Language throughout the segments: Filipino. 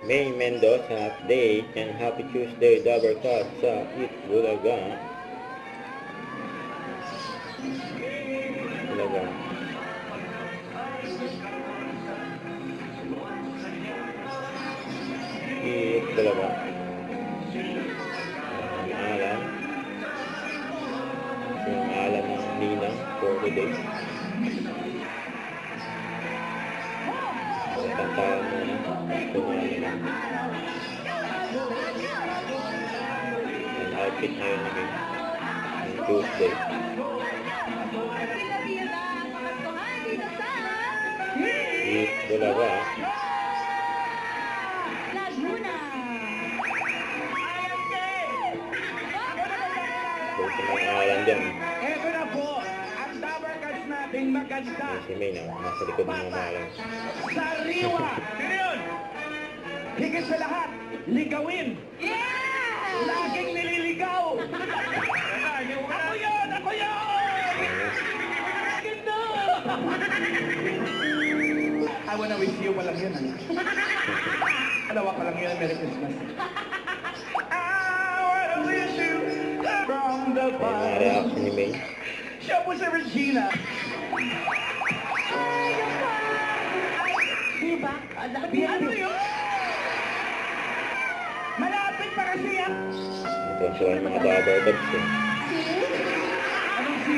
May Mendoza update and Happy Tuesday Double Cut sa Eat Bulaga. Bulaga. Eat Bulaga. Alam. Yung alam ng Ninang for today. Tantahan mo na. Ang outfit ngayon namin. Ang Tuesday. Eat Bulaga. Kung sumangalan dyan. Eto na po, ang Dabber Cards nating maganda. Si May na, nasa likod ng mamalang. Sariwa! Sino yun? Higit sa lahat, ligawin! Laging nililigaw! Ako yun! Ako yun! Ganda! I wanna wish you walang yun, ano? Alawa ka lang yun, Merry Christmas. I wanna wish you from the Ay, mga bottom. reaction ni May. Siya po si Regina. Diba? Ano yun? Malapit pa kasi yan. Ito ang suwan mga Dabber Cards eh. Anong si?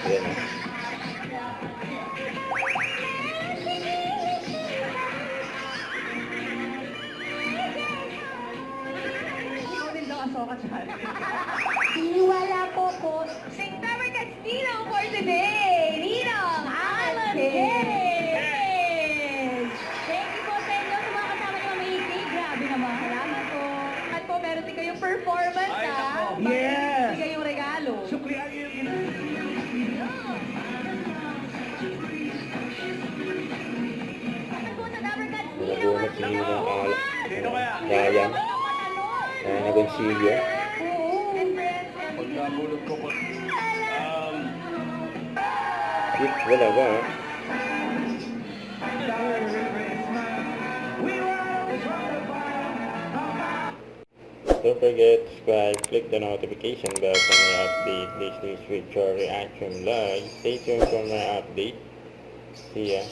Yan o. Ikaw din daw ang soka dyan. Wala po po. Sing Dabber Cards Ninong for today! Ninong Alan Page! Thank you po sa inyo sa mga kasama niyo mahilig. Grabe naman. Salamat po. At po, meron din kayong performance, Ay, ha? nako. Bakit Yes. bigay yung regalo? Suklian niyo yung At po sa Dabber Cards Ninong Nabunot at si Ninang Alan. Sino kaya? Sayang. Kaya nagonsilyo. Pagkabulot ko po. Eat Bulaga. Don't forget to subscribe, click the notification bell for my update. This is with your reaction live. Stay tuned for my update. See ya.